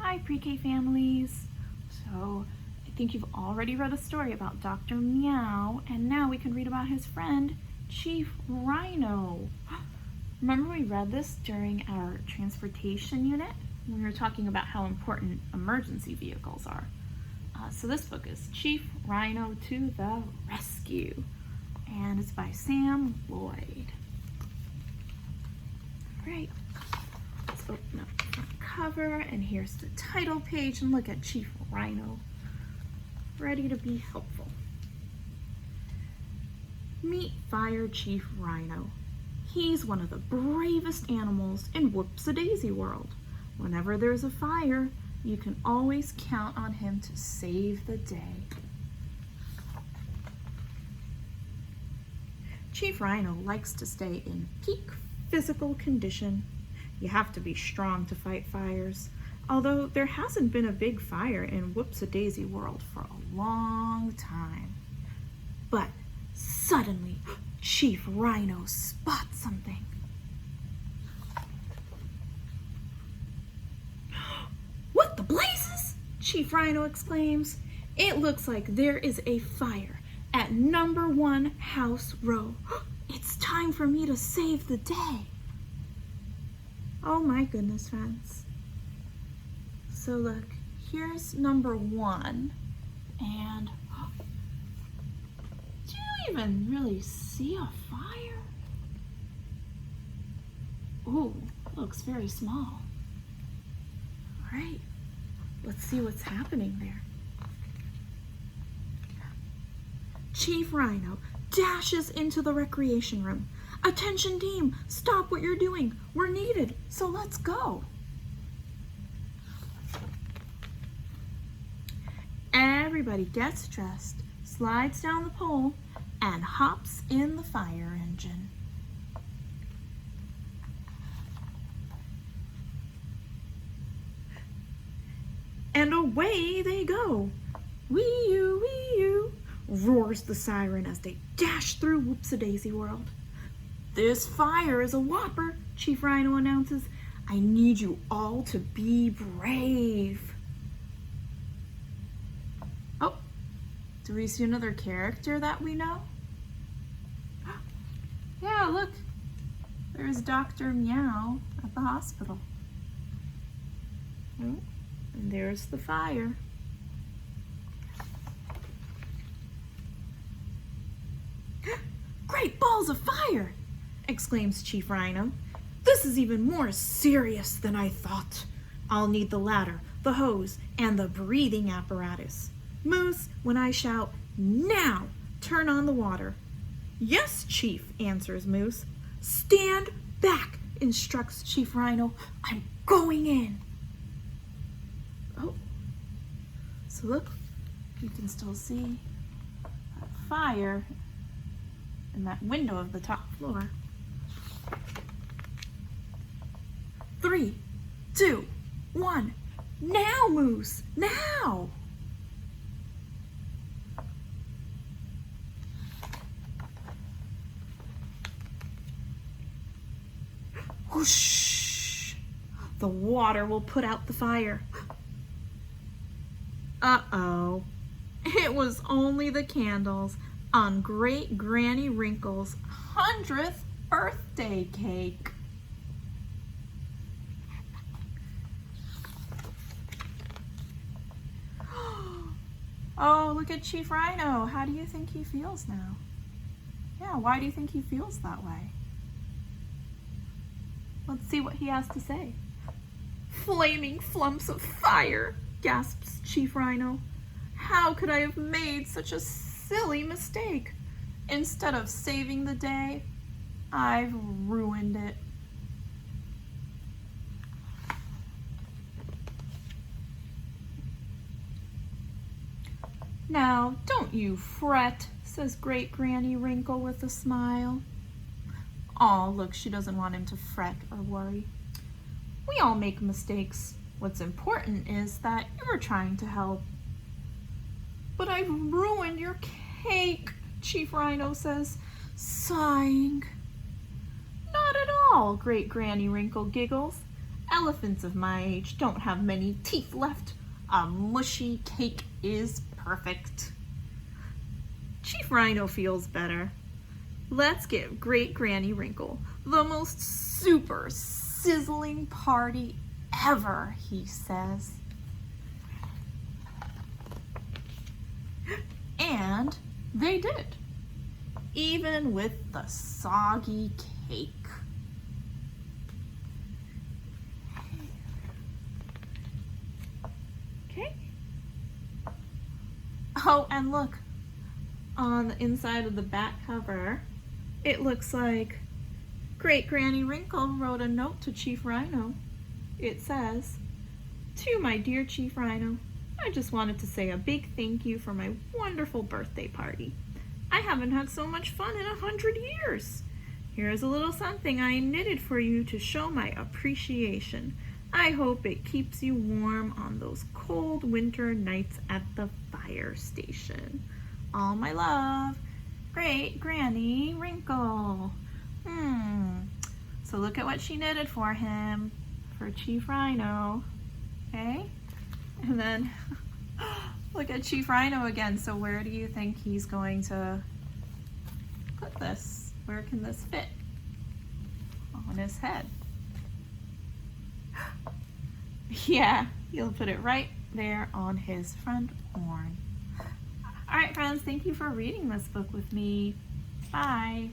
Hi, pre-K families. So I think you've already read a story about Dr. Meow, and now we can read about his friend, Chief Rhino. Remember we read this during our transportation unit? We were talking about how important emergency vehicles are. So this book is Chief Rhino to the Rescue, and it's by Sam Lloyd. All right, let's open up the cover, and here's the title page, and look at Chief Rhino, ready to be helpful. Meet Fire Chief Rhino. He's one of the bravest animals in Whoopsie-Daisy World. Whenever there's a fire, you can always count on him to save the day. Chief Rhino likes to stay in peak physical condition. You have to be strong to fight fires, although there hasn't been a big fire in Whoopsie-Daisy World for a long time. But suddenly, Chief Rhino spots something. What the blazes? Chief Rhino exclaims. It looks like there is a fire at number 1 House Row. It's time for me to save the day. Oh my goodness, friends. So look, here's number 1, and do you even really see a fire? Ooh, looks very small. All right, let's see what's happening there. Chief Rhino dashes into the recreation room. Attention team, stop what you're doing. We're needed, so let's go. Everybody gets dressed, slides down the pole, and hops in the fire engine. And away they go. Wee-oo, wee-oo, roars the siren as they dash through Whoopsie-Daisy World. This fire is a whopper, Chief Rhino announces. I need you all to be brave. Oh, do we see another character that we know? Yeah, look, there's Dr. Meow at the hospital. Oh, and there's the fire. Great balls of fire! Exclaims Chief Rhino. This is even more serious than I thought. I'll need the ladder, the hose, and the breathing apparatus. Moose, when I shout, now, turn on the water. Yes, Chief, answers Moose. Stand back, instructs Chief Rhino. I'm going in. Oh, so look, you can still see that fire in that window of the top floor. 3, 2, 1. Now, Moose, now! Whoosh! The water will put out the fire. Uh-oh. It was only the candles on Great Granny Wrinkle's 100th birthday cake. Oh, look at Chief Rhino. How do you think he feels now? Yeah, why do you think he feels that way? Let's see what he has to say. Flaming flumps of fire, gasps Chief Rhino. How could I have made such a silly mistake? Instead of saving the day, I've ruined it. Now, don't you fret, says Great Granny Wrinkle with a smile. Aw, look, she doesn't want him to fret or worry. We all make mistakes. What's important is that you're trying to help. But I've ruined your cake, Chief Rhino says, sighing. Not at all, Great Granny Wrinkle giggles. Elephants of my age don't have many teeth left. A mushy cake is perfect. Chief Rhino feels better. Let's give Great Granny Wrinkle the most super sizzling party ever, he says. And they did, even with the soggy cake. Okay. Oh, and look, on the inside of the back cover, it looks like Great Granny Wrinkle wrote a note to Chief Rhino. It says, "To my dear Chief Rhino, I just wanted to say a big thank you for my wonderful birthday party. I haven't had so much fun in 100 years. Here's a little something I knitted for you to show my appreciation. I hope it keeps you warm on those cold winter nights at the fire station. All my love, Great Granny Wrinkle." So look at what she knitted for him, for Chief Rhino. Okay? And then look at Chief Rhino again. So where do you think he's going to put this? Where can this fit? On his head. Yeah, he'll put it right there on his front horn. All right, friends, thank you for reading this book with me. Bye.